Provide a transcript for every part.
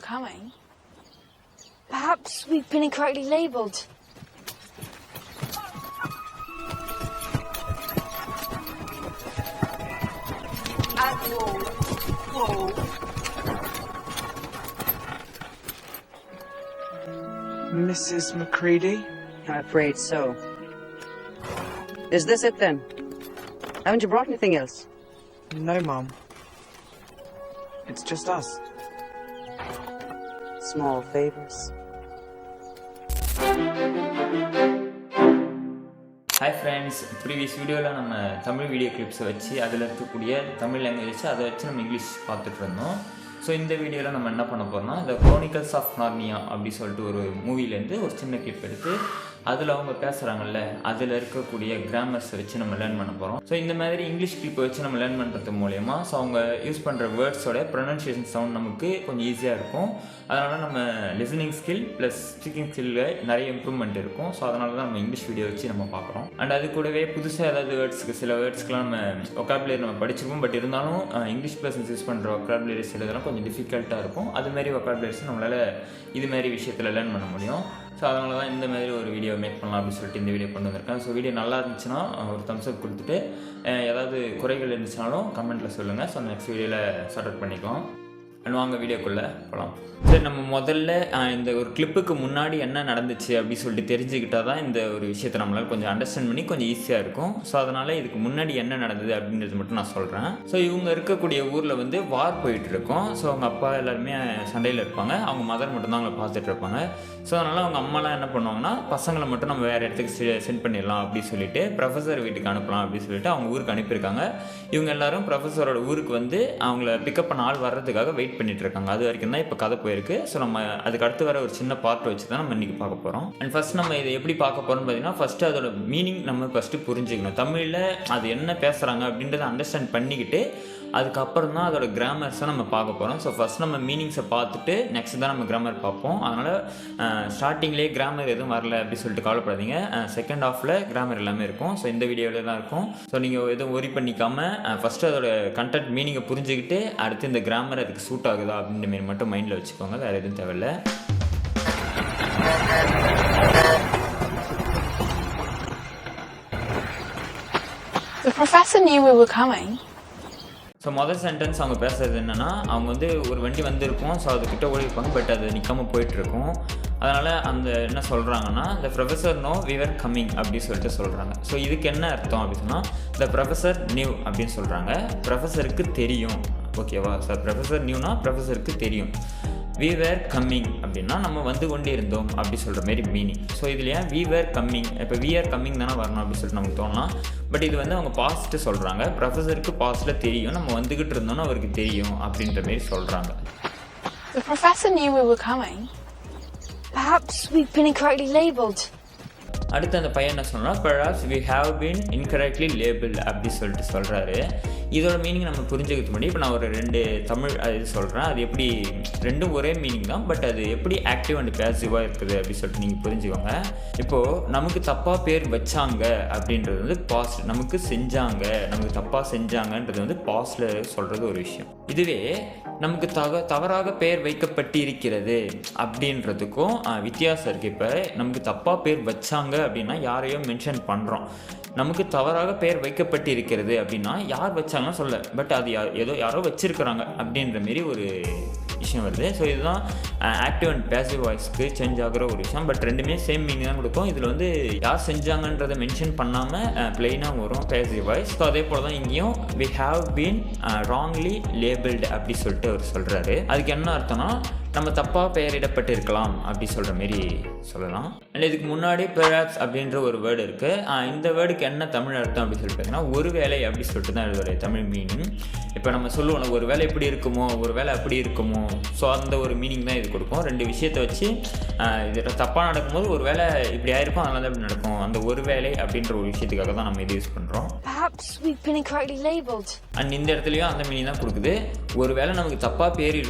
were coming. Perhaps we've been incorrectly labelled. Mrs. McCready? I'm afraid so. Is this it then? Haven't you brought anything else? No, Mum. It's just us. Small favors. Hi friends, previous வீடியோவில் நம்ம Tamil video கிளிப்ஸை வச்சு அதில் இருக்கக்கூடிய Tamil language வச்சு அதை வச்சு நம்ம English பார்த்துட்டு இருந்தோம். ஸோ இந்த வீடியோவில் நம்ம என்ன பண்ண போகிறோம்னா, இந்த குரோனிக்கல்ஸ் ஆஃப் நார்னியா அப்படி சொல்லிட்டு ஒரு மூவிலேருந்து ஒரு சின்ன கிளிப் எடுத்து அதில் அவங்க பேசுகிறாங்கல்ல, அதில் இருக்கக்கூடிய கிராமர்ஸை வச்சு நம்ம லேர்ன் பண்ண போகிறோம். ஸோ இந்த மாதிரி இங்கிலீஷ் கிளிப்பை வச்சு நம்ம லேர்ன் பண்ணுறது மூலயமா ஸோ அவங்க யூஸ் பண்ணுற வேர்ட்ஸோட ப்ரொனன்சியேஷன் சவுண்ட் நமக்கு கொஞ்சம் ஈஸியாக இருக்கும். அதனால் நம்ம லிசனிங் ஸ்கில் ப்ளஸ் ஸ்பீக்கிங் ஸ்கில்லில் நிறைய இம்ப்ரூவ்மெண்ட் இருக்கும். ஸோ அதனால தான் நம்ம இங்கிலீஷ் வீடியோ வச்சு நம்ம பார்க்குறோம். அண்ட் அது கூடவே புதுசாக ஏதாவது வேர்ட்ஸுக்கு சில வேர்ட்ஸ்க்கெலாம் நம்ம ஒக்காபுலரி நம்ம படிச்சிருப்போம். பட் இருந்தாலும் இங்கிலீஷ் பர்சன்ஸ் யூஸ் பண்ணுற ஒக்காபுலரிஸ் இதெல்லாம் கொஞ்சம் டிஃபிகல்ட்டாக இருக்கும். அதுமாரி ஒக்காபுலரிஸ் நம்மளால் இதுமாரி விஷயத்தில் லேர்ன் பண்ண முடியும். ஸோ அதனால தான் இந்த மாதிரி ஒரு வீடியோ மேக் பண்ணலாம் அப்படின்னு சொல்லிட்டு இந்த வீடியோ கொண்டு வந்திருக்கேன். ஸோ வீடியோ நல்லா இருந்துச்சுன்னா ஒரு தம்ஸ் அப் கொடுத்துட்டு ஏதாவது குறைகள் இருந்துச்சுனாலும் கமெண்ட்டில் சொல்லுங்கள். ஸோ நெக்ஸ்ட் வீடியோவில் ஸ்டார்ட் அவுட் பண்ணிக்கலாம். அண்ட் வாங்க வீடியோக்குள்ளே போகலாம். சரி, நம்ம முதல்ல இந்த ஒரு கிளிப்புக்கு முன்னாடி என்ன நடந்துச்சு அப்படின்னு சொல்லிட்டு தெரிஞ்சுக்கிட்டால் தான் இந்த ஒரு விஷயத்தை நம்மளால் கொஞ்சம் அண்டர்ஸ்டாண்ட் பண்ணி கொஞ்சம் ஈஸியாக இருக்கும். ஸோ அதனால் இதுக்கு முன்னாடி என்ன நடந்தது அப்படின்றது மட்டும் நான் சொல்கிறேன். ஸோ இவங்க இருக்கக்கூடிய ஊரில் வந்து வார் போயிட்டுருக்கோம். ஸோ அவங்க அப்பா எல்லாருமே சண்டையில் இருப்பாங்க. அவங்க மதர் மட்டும்தான் அவங்கள பார்த்துட்டு இருப்பாங்க. ஸோ அதனால் அவங்க அம்மாலாம் என்ன பண்ணுவாங்கன்னா, பசங்களை மட்டும் நம்ம வேறு இடத்துக்கு சென்ட் பண்ணிடலாம் அப்படின்னு சொல்லிட்டு ப்ரொஃபஸர் வீட்டுக்கு அனுப்பலாம் அப்படின்னு சொல்லிட்டு அவங்க ஊருக்கு அனுப்பியிருக்காங்க. இவங்க எல்லாரும் ப்ரொஃபஸரோட ஊருக்கு வந்து அவங்கள பிக்கப் பண்ண ஆள் வர்றதுக்காக வெயிட் பண்ணிட்டு இருக்காங்க. அது வரைக்கும் தான் இப்போ கதை போயிருக்கு. ஸோ நம்ம அதுக்கு அடுத்து வர ஒரு சின்ன பார்ட் வச்சு தான் நம்ம இன்றைக்கி பார்க்க போகிறோம். அண்ட் ஃபஸ்ட் நம்ம இதை எப்படி பார்க்க போகிறோம்னு பார்த்தீங்கன்னா, ஃபஸ்ட்டு அதோட மீனிங் நம்ம ஃபஸ்ட்டு புரிஞ்சுக்கணும். தமிழில் அது என்ன பேசுகிறாங்க அப்படின்றத அண்டர்ஸ்டாண்ட் பண்ணிக்கிட்டு அதுக்கப்புறம் தான் அதோட கிராமர்ஸை நம்ம பார்க்க போகிறோம். ஸோ ஃபஸ்ட் நம்ம மீனிங்ஸை பார்த்துட்டு நெக்ஸ்ட் தான் நம்ம கிராமர் பார்ப்போம். அதனால் ஸ்டார்டிங்லேயே கிராமர் எதுவும் வரல அப்படின்னு சொல்லிட்டு கவலைப்படாதீங்க. செகண்ட் ஹாஃபில் கிராமர் எல்லாமே இருக்கும். ஸோ இந்த வீடியோவில் தான் இருக்கும். ஸோ நீங்கள் எதுவும் ஒரி பண்ணிக்காமல் ஃபஸ்ட்டு அதோட கண்டென்ட் மீனிங்கை புரிஞ்சுக்கிட்டு அடுத்து இந்த கிராமர் அதுக்கு சூட் ஆகுதா அப்படின்ற மாரி மட்டும் மைண்டில் வச்சுக்கோங்க. வேறு எதுவும் தேவையில்லை. The professor knew we were coming. So மொதல் சென்டென்ஸ் அவங்க பேசுகிறது என்னென்னா, அவங்க வந்து ஒரு வண்டி வந்திருக்கும். ஸோ அதுக்கிட்ட ஓடி இருப்பாங்க. பட் அது நிற்காமல் போயிட்டுருக்கும். அதனால் அந்த என்ன சொல்கிறாங்கன்னா, the professor know we were coming அப்படின்னு சொல்லிட்டு சொல்கிறாங்க. ஸோ இதுக்கு என்ன அர்த்தம் அப்படின்னா, த ப்ரொஃபஸர் நியூ அப்படின்னு சொல்கிறாங்க. ப்ரொஃபஸருக்கு தெரியும். ஓகேவா? ஸோ ப்ரொஃபஸர் நியூனா ப்ரொஃபஸருக்கு தெரியும். வி வேர் கம்மிங் அப்படின்னா நம்ம வந்து கொண்டே இருந்தோம் அப்படி சொல்கிற மாரி மீனிங். ஸோ இதில் ஏன் வி வேர் கம்மிங், இப்போ வி ஆர் கம்மிங் தானே வரணும் அப்படின்னு சொல்லிட்டு நமக்கு தோணலாம். பட் இது வந்து அவங்க பாஸ்ட்டு சொல்கிறாங்க. ப்ரொஃபஸருக்கு பாஸ்ட்டில் தெரியும், நம்ம வந்துக்கிட்டு இருந்தோம்னு அவருக்கு தெரியும் அப்படின்ற மாரி சொல்கிறாங்க. The professor knew we were coming. Perhaps we've been incorrectly labelled. அடுத்து அந்த பையன் என்ன சொன்னால், perhaps we have been incorrectly labeled அப்படி சொல்லிட்டு சொல்கிறாரு. இதோட மீனிங் நம்ம புரிஞ்சுக்கிறது முன்னாடி இப்போ நான் ஒரு 2 தமிழ் இது சொல்கிறேன். அது எப்படி ரெண்டும் ஒரே மீனிங் தான். பட் அது எப்படி ஆக்டிவ் அண்ட் பேசிவாக இருக்குது அப்படின்னு சொல்லிட்டு நீங்கள் புரிஞ்சுக்கோங்க. இப்போது நமக்கு தப்பாக பேர் வச்சாங்க அப்படின்றது வந்து பாஸ்ட். நமக்கு செஞ்சாங்க, நமக்கு தப்பாக செஞ்சாங்கன்றது வந்து பாஸ்டில் சொல்கிறது ஒரு விஷயம். இதுவே நமக்கு தவறாக பெயர் வைக்கப்பட்டிருக்கிறது அப்படின்றதுக்கும் வித்தியாசம் இருக்குது. இப்போ நமக்கு தப்பாக பேர் வச்சாங்க அப்படின்னா யாரையோ மென்ஷன் பண்ணுறோம். நமக்கு தவறாக பெயர் வைக்கப்பட்டிருக்கிறது அப்படின்னா யார் வச்சாங்கன்னு சொல்ல, பட் அது ஏதோ யாரோ வச்சிருக்கிறாங்க அப்படின்ற மாரி ஒரு விஷயம் வருது. ஸோ இதுதான் ஆக்டிவ் அண்ட் பேசிவ் வாய்ஸ்க்கு சேஞ்ச் ஆகிற ஒரு விஷயம். பட் ரெண்டுமே சேம் மீனிங் தான் கொடுக்கும். இதில் வந்து யார் செஞ்சாங்கன்றதை மென்ஷன் பண்ணாமல் பிளெயினாக வரும் பேசிவ் வாய்ஸ். ஸோ அதே போல் தான் இங்கேயும் we have been wrongly labelled அப்படி சொல்லிட்டு அவர் சொல்கிறாரு. அதுக்கு என்ன அர்த்தம்னா, நம்ம தப்பாக பெயரிடப்பட்டு இருக்கலாம் அப்படி சொல்கிற மாரி சொல்லலாம். அண்ட் இதுக்கு முன்னாடி பெராப்ஸ் அப்படின்ற ஒரு வேர்டு இருக்குது. இந்த வேர்டுக்கு என்ன தமிழ் அர்த்தம் அப்படின்னு சொல்லிட்டு பார்த்தீங்கன்னா, ஒரு வேலை அப்படி சொல்லிட்டு தான் இதோடைய தமிழ் மீனிங். இப்போ நம்ம சொல்லுவோம் ஒரு வேலை இப்படி இருக்குமோ, ஒரு வேலை அப்படி இருக்குமோ. ஸோ அந்த ஒரு மீனிங் தான் இது கொடுக்கும். 2 விஷயத்தை வச்சு இது தப்பாக நடக்கும்போது ஒரு வேலை இப்படி ஆயிருக்கும், அதனால தான் இப்படி நடக்கும். அந்த ஒரு வேலை அப்படின்ற ஒரு விஷயத்துக்காக தான் நம்ம இது யூஸ் பண்ணுறோம். Perhaps we've been incorrectly labelled. And இந்த இடத்துலையும் அந்த மீனிங் தான் கொடுக்குது. ஒரு வேளை நமக்கு தப்பாக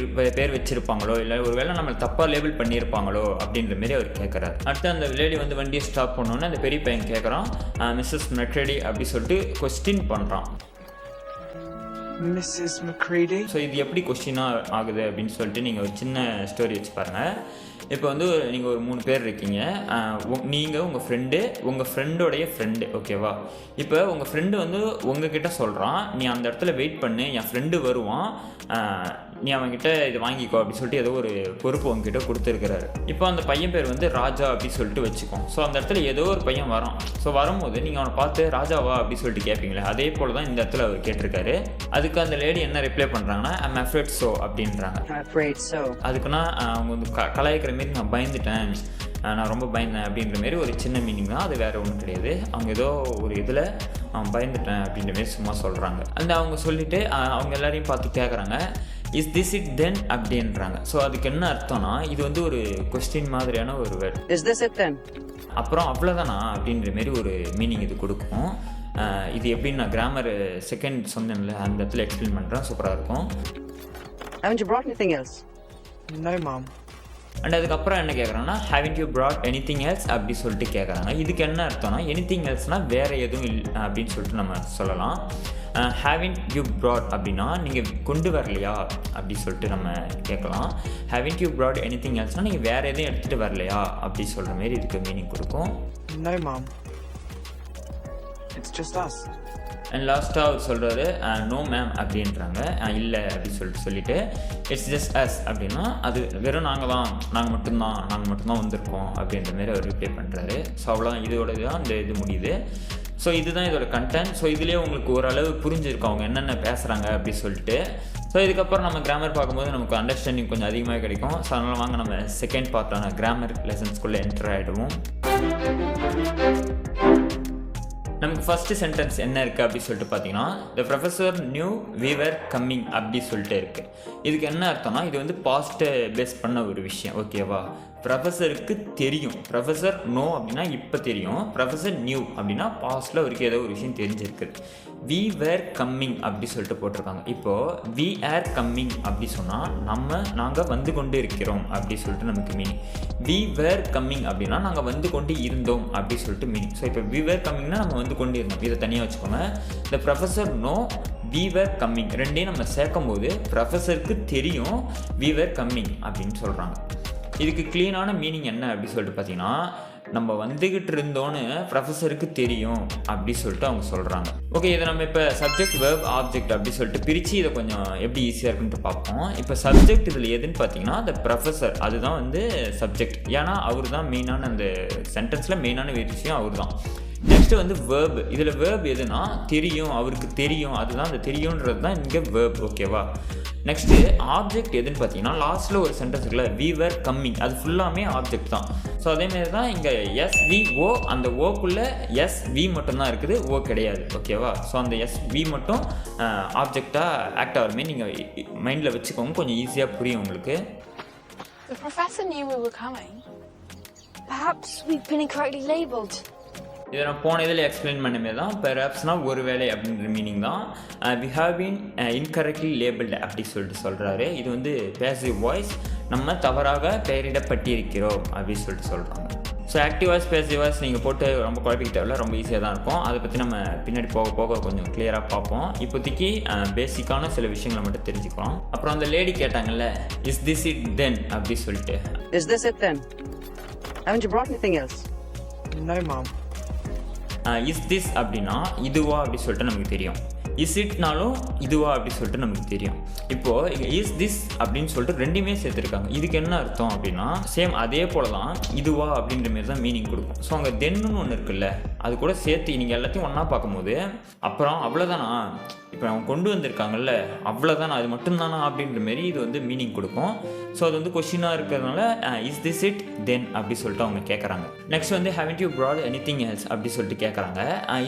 பேர் வச்சுருப்பாங்களோ, இல்லை ஒரு வேளை நம்மளை தப்பாக லேபிள் பண்ணியிருப்பாங்களோ அப்படின்ற மாரி அவர் கேட்குறாரு. அடுத்து அந்த லேடி வந்து வண்டியை ஸ்டாப் பண்ணோன்னே அந்த பெரிய பையன் கேட்குறான், மிஸ்ஸஸ் மெக்ரெடி அப்படி சொல்லிட்டு கொஸ்டின் பண்ணுறான். Mrs. McCready? ஸோ இது எப்படி கொஸ்டினாக ஆகுது அப்படின்னு சொல்லிட்டு நீங்கள் ஒரு சின்ன ஸ்டோரி வச்சு பாருங்கள். இப்போ வந்து நீங்கள் ஒரு 3 பேர் இருக்கீங்க. நீங்கள் உங்கள் ஃப்ரெண்டோடைய ஃப்ரெண்டு, ஓகேவா? இப்போ உங்கள் ஃப்ரெண்டு வந்து உங்ககிட்ட சொல்கிறான், நீ அந்த இடத்துல வெயிட் பண்ணு, என் ஃப்ரெண்டு வருவான், நீ அவன்கிட்ட இது வாங்கிக்கோ அப்படின்னு சொல்லிட்டு ஏதோ ஒரு பொறுப்பு உங்ககிட்ட கொடுத்துருக்கிறாரு. இப்போ அந்த பையன் பேர் வந்து ராஜா அப்படின்னு சொல்லிட்டு வச்சுக்கோம். ஸோ அந்த இடத்துல ஏதோ ஒரு பையன் வரான். ஸோ வரும்போது நீங்கள் அவனை பார்த்து ராஜாவா அப்படின்னு சொல்லிட்டு கேட்பீங்களே, அதே போல் தான் இந்த இடத்துல அவர் கேட்டிருக்காரு. அதுக்கு அந்த லேடி என்ன ரிப்ளை பண்ணுறாங்கன்னா, I'm afraid so அப்படின்றாங்க. அதுக்குன்னா அவங்க வந்து கலாய்க்கிற மாரி, நான் பயந்துட்டேன், நான் ரொம்ப பயந்தேன் அப்படின்ற மாரி ஒரு சின்ன மீனிங் தான், அது வேறு ஒன்றும் கிடையாது. அவங்க ஏதோ ஒரு இதில் பயந்துட்டேன் அப்படின்ற மாரி சும்மா சொல்கிறாங்க. அந்த அவங்க சொல்லிவிட்டு அவங்க எல்லாரையும் பார்த்து கேட்குறாங்க, இஸ் திஸ் இட் தென் அப்படின்றாங்க. ஸோ அதுக்கு என்ன அர்த்தம்னா, இது வந்து ஒரு கொஸ்டின் மாதிரியான ஒரு வேர்ட். இஸ் திஸ் இட் தென், அப்புறம் அவ்வளோதானா அப்படின்ற மாரி ஒரு மீனிங் இது கொடுக்கும். இது எப்படின்னு நான் கிராமர் செகண்ட் சொன்னேன்ல, அந்த இடத்துல எக்ஸ்பிளைன் பண்ணுறேன், சூப்பராக இருக்கும். Haven't you brought anything else? No, Mom. And அதுக்கப்புறம் என்ன கேட்குறாங்கன்னா, haven't you brought anything else அப்படி சொல்லிட்டு கேட்குறாங்க. இதுக்கு என்ன அர்த்தம்னா, anything elseனால் வேறு எதுவும் இல்லை அப்படின்னு சொல்லிட்டு நம்ம சொல்லலாம். haven't you brought அப்படின்னா நீங்கள் கொண்டு வரலையா அப்படி சொல்லிட்டு நம்ம கேட்கலாம். haven't you brought anything elseனால் நீங்கள் வேறு எதுவும் எடுத்துகிட்டு வரலையா அப்படி சொல்கிற மாரி இதுக்கு மீனிங் கொடுக்கும். No, Mom. It's just us. And லாஸ்ட்டாக அவர் சொல்கிறாரு, நோ மேம் அப்படின்றாங்க. இல்லை அப்படின்னு சொல்லிட்டு இட்ஸ் ஜஸ்ட் அஸ் அப்படின்னா அது வெறும் நாங்கள் மட்டும்தான் வந்திருக்கோம் அப்படின்ற மாரி அவர் ரிப்ளை பண்ணுறாரு. ஸோ அவ்வளோதான், இதோட தான் இந்த இது முடியுது. ஸோ இதுதான் இதோட கண்டென்ட். ஸோ இதுலேயே உங்களுக்கு ஓரளவு புரிஞ்சிருக்கும் அவங்க என்னென்ன பேசுகிறாங்க அப்படி சொல்லிட்டு. ஸோ இதுக்கப்புறம் நம்ம கிராமர் பார்க்கும்போது நமக்கு அண்டர்ஸ்டாண்டிங் கொஞ்சம் அதிகமாக கிடைக்கும். ஸோ அதனால் வாங்க நம்ம செகண்ட் பார்ட்டான கிராமர் லெசன்ஸ்குள்ளே என்டர் ஆகிடுவோம். நமக்கு ஃபஸ்ட்டு சென்டென்ஸ் என்ன இருக்குது அப்படி சொல்லிட்டு பார்த்தீங்கன்னா, the professor knew we were coming அப்படி சொல்லிட்டு இருக்குது. இதுக்கு என்ன அர்த்தம்னா, இது வந்து பாஸ்ட்டை பேஸ் பண்ண ஒரு விஷயம், ஓகேவா? ப்ரொஃபஸருக்கு தெரியும், ப்ரொஃபஸர் நோ அப்படின்னா இப்போ தெரியும், ப்ரொஃபஸர் நியூ அப்படின்னா பாஸ்ட்டில் அவருக்கு ஏதோ ஒரு விஷயம் தெரிஞ்சிருக்குது. வி வேர் கம்மிங் அப்படி சொல்லிட்டு போட்டிருக்காங்க. இப்போது வி ஆர் கம்மிங் அப்படி சொன்னால் நாங்கள் வந்து கொண்டு இருக்கிறோம் அப்படி சொல்லிட்டு நமக்கு மீனிங். வி வேர் கம்மிங் அப்படின்னா நாங்கள் வந்து கொண்டு இருந்தோம் அப்படி சொல்லிட்டு மீனிங். ஸோ இப்போ வி வேர் கம்மிங்னா நம்ம வந்து கொண்டு இருந்தோம், இதை தனியாக வச்சுக்கோங்க. The professor know we were coming ரெண்டையும் நம்ம சேர்க்கும் போது ப்ரொஃபஸருக்கு தெரியும் வி வேர் கம்மிங் அப்படின்னு சொல்கிறாங்க. இதுக்கு க்ளீனான மீனிங் என்ன அப்படி சொல்லிட்டு பார்த்தீங்கன்னா, நம்ம வந்துக்கிட்டு இருந்தோன்னு ப்ரொஃபஸருக்கு தெரியும் அப்படி சொல்லிட்டு அவங்க சொல்கிறாங்க. ஓகே, இதை நம்ம இப்போ சப்ஜெக்ட் வெர்ப் ஆப்ஜெக்ட் அப்படி சொல்லிட்டு பிரித்து இதை கொஞ்சம் எப்படி ஈஸியாக இருக்குன்ட்டு பார்ப்போம். இப்போ சப்ஜெக்ட் இதில் எதுன்னு பார்த்தீங்கன்னா, த ப்ரொஃபஸர் அதுதான் வந்து சப்ஜெக்ட். ஏன்னா அவர் தான் மெயினான அந்த சென்டென்ஸில் மெயினான விஷயம் அவர் தான். நெக்ஸ்ட்டு வந்து வேர்ப். இதில் வேர்ப் எதுனா தெரியும், அவருக்கு தெரியும், அதுதான் அந்த தெரியுன்றது தான் இங்கே வேர்ப், ஓகேவா? நெக்ஸ்ட்டு ஆப்ஜெக்ட் எதுன்னு பார்த்தீங்கன்னா, லாஸ்ட்டில் ஒரு சென்டென்ஸ் இருக்குல்ல, வி வேர் கம்மிங், அது ஃபுல்லாமே ஆப்ஜெக்ட் தான். ஸோ அதேமாரி தான் இங்கே எஸ்விஓ, அந்த ஓக்குள்ளே எஸ்வி மட்டும்தான் இருக்குது, ஓ கிடையாது, ஓகேவா? ஸோ அந்த எஸ்வி மட்டும் ஆப்ஜெக்டாக ஆக்ட் ஆகிற மாதிரி நீங்கள் மைண்டில் வச்சுக்கோங்க, கொஞ்சம் ஈஸியாக புரியும் உங்களுக்கு. The professor knew we were coming. Perhaps we've been incorrectly labelled. இதை நான் போன இதில் எக்ஸ்பிளைன் பண்ணமே தான். பெர்ஹாப்ஸ்னால் ஒரு வேலை அப்படின்ற மீனிங் தான். We have been incorrectly labelled அப்படி சொல்லிட்டு சொல்கிறாரு. இது வந்து பேசிவ் வாய்ஸ், நம்ம தவறாக பெயரிடப்பட்டிருக்கிறோம் அப்படின்னு சொல்லிட்டு சொல்கிறாங்க. So active voice passive voice நீங்கள் போட்டு ரொம்ப குழப்பிக்க தேவையில்ல, ரொம்ப ஈஸியாக தான் இருக்கும். அதை பற்றி நம்ம பின்னாடி போக போக கொஞ்சம் கிளியராக பார்ப்போம். இப்போதைக்கு பேசிக்கான சில விஷயங்களை மட்டும் தெரிஞ்சுக்கலாம். அப்புறம் அந்த லேடி கேட்டாங்கல்ல, இஸ் திஸ் இட் தென் அப்படி சொல்லிட்டு. Is this it then? Haven't you brought anything else? No, Mom. Is this அப்படின்னா இதுவா அப்படி சொல்லிட்டு நமக்கு தெரியும். இஸ் இட்னாலும் இதுவா அப்படி சொல்லிட்டு நமக்கு தெரியும். இப்போது இஸ் திஸ் அப்படின்னு சொல்லிட்டு ரெண்டுமே சேர்த்துருக்காங்க. இதுக்கு என்ன அர்த்தம் அப்படின்னா, சேம் அதே போல தான் இதுவா அப்படின்ற மாரி தான் மீனிங் கொடுக்கும். ஸோ அங்கே தென்னு ஒன்று இருக்குல்ல, அது கூட சேர்த்து நீங்கள் எல்லாத்தையும் ஒன்றா பார்க்கும்போது அப்புறம் அவ்வளோதானா, இப்போ அவங்க கொண்டு வந்திருக்காங்கல்ல அவ்வளோதானா, அது மட்டும்தானா அப்படின்ற மாரி இது வந்து மீனிங் கொடுக்கும். ஸோ அது வந்து கொஷினாக இருக்கிறதுனால இஸ் திஸ் இட் தென் அப்படி சொல்லிட்டு அவங்க கேட்குறாங்க. நெக்ஸ்ட் வந்து haven't you brought anything else அப்படி சொல்லிட்டு கேட்குறாங்க.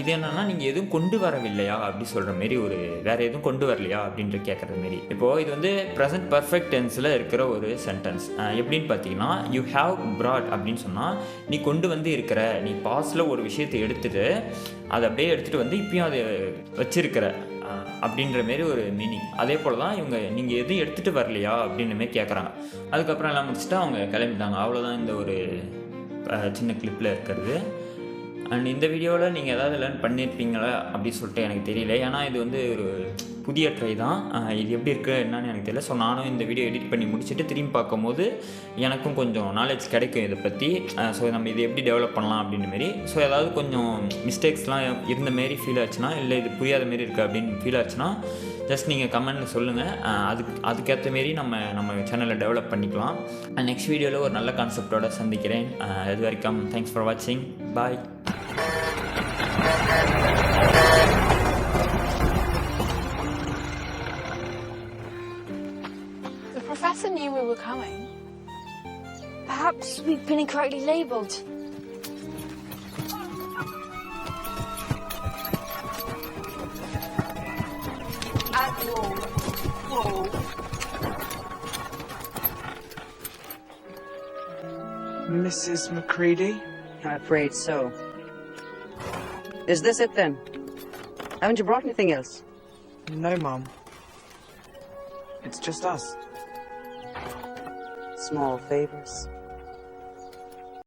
இது என்னென்னா, நீங்கள் எதுவும் கொண்டு வரவில்லையா அப்படி சொல்கிற மாரி, ஒரு வேறு எதுவும் கொண்டு வரலையா அப்படின்ற கேட்குற மாரி. இப்போது இது வந்து ப்ரெசன்ட் பர்ஃபெக்ட் டென்ஸில் இருக்கிற ஒரு சென்டென்ஸ். எப்படின்னு பார்த்தீங்கன்னா, யூ ஹாவ் brought அப்படின்னு சொன்னால் நீ கொண்டு வந்து இருக்கிற, நீ பாஸ்டில் ஒரு விஷயத்தை எடுத்துகிட்டு அதை அப்படியே எடுத்துகிட்டு வந்து இப்பயும் அதை வச்சிருக்கிற அப்படின்ற மாரி ஒரு மீனிங். அதே போல் தான் இவங்க நீங்கள் எதுவும் எடுத்துகிட்டு வரலையா அப்படின்ற மாரி கேட்குறாங்க. அதுக்கப்புறம் எல்லாம் முடிச்சுட்டு அவங்க கிளம்பிட்டாங்க. அவ்வளோதான் இந்த ஒரு சின்ன கிளிப்பில் இருக்கிறது. அண்ட் இந்த வீடியோவில் நீங்கள் ஏதாவது லேர்ன் பண்ணியிருப்பீங்களா அப்படின்னு சொல்லிட்டு எனக்கு தெரியல. ஏன்னா இது வந்து ஒரு புதிய ட்ரை தான். இது எப்படி இருக்குது என்னன்னு எனக்கு தெரியல. ஸோ நானும் இந்த வீடியோ எடிட் பண்ணி முடிச்சுட்டு திரும்பி பார்க்கும்போது எனக்கும் கொஞ்சம் நாலேஜ் கிடைக்கும் இதை பற்றி. ஸோ நம்ம இது எப்படி டெவலப் பண்ணலாம் அப்படின்னு மாரி. ஸோ ஏதாவது கொஞ்சம் மிஸ்டேக்ஸ்லாம் இருந்த மாரி ஃபீல் ஆச்சுன்னா, இல்லை இது புரியாத மாரி இருக்குது அப்படின்னு ஃபீல் ஆச்சுன்னா ஜஸ்ட் நீங்கள் கமெண்ட்டில் சொல்லுங்கள். அதுக்கேற்ற மாரி நம்ம சேனலை டெவலப் பண்ணிக்கலாம். நெக்ஸ்ட் வீடியோவில் ஒரு நல்ல கான்செப்டோடு சந்திக்கிறேன். இது வரைக்கும் தேங்க்ஸ் ஃபார் வாட்சிங். பாய். The professor knew we were coming. Perhaps we've been incorrectly labelled. Mrs. McCready? I'm afraid so. Is this it then? Haven't you brought anything else? No, Mum. It's just us. Small favors.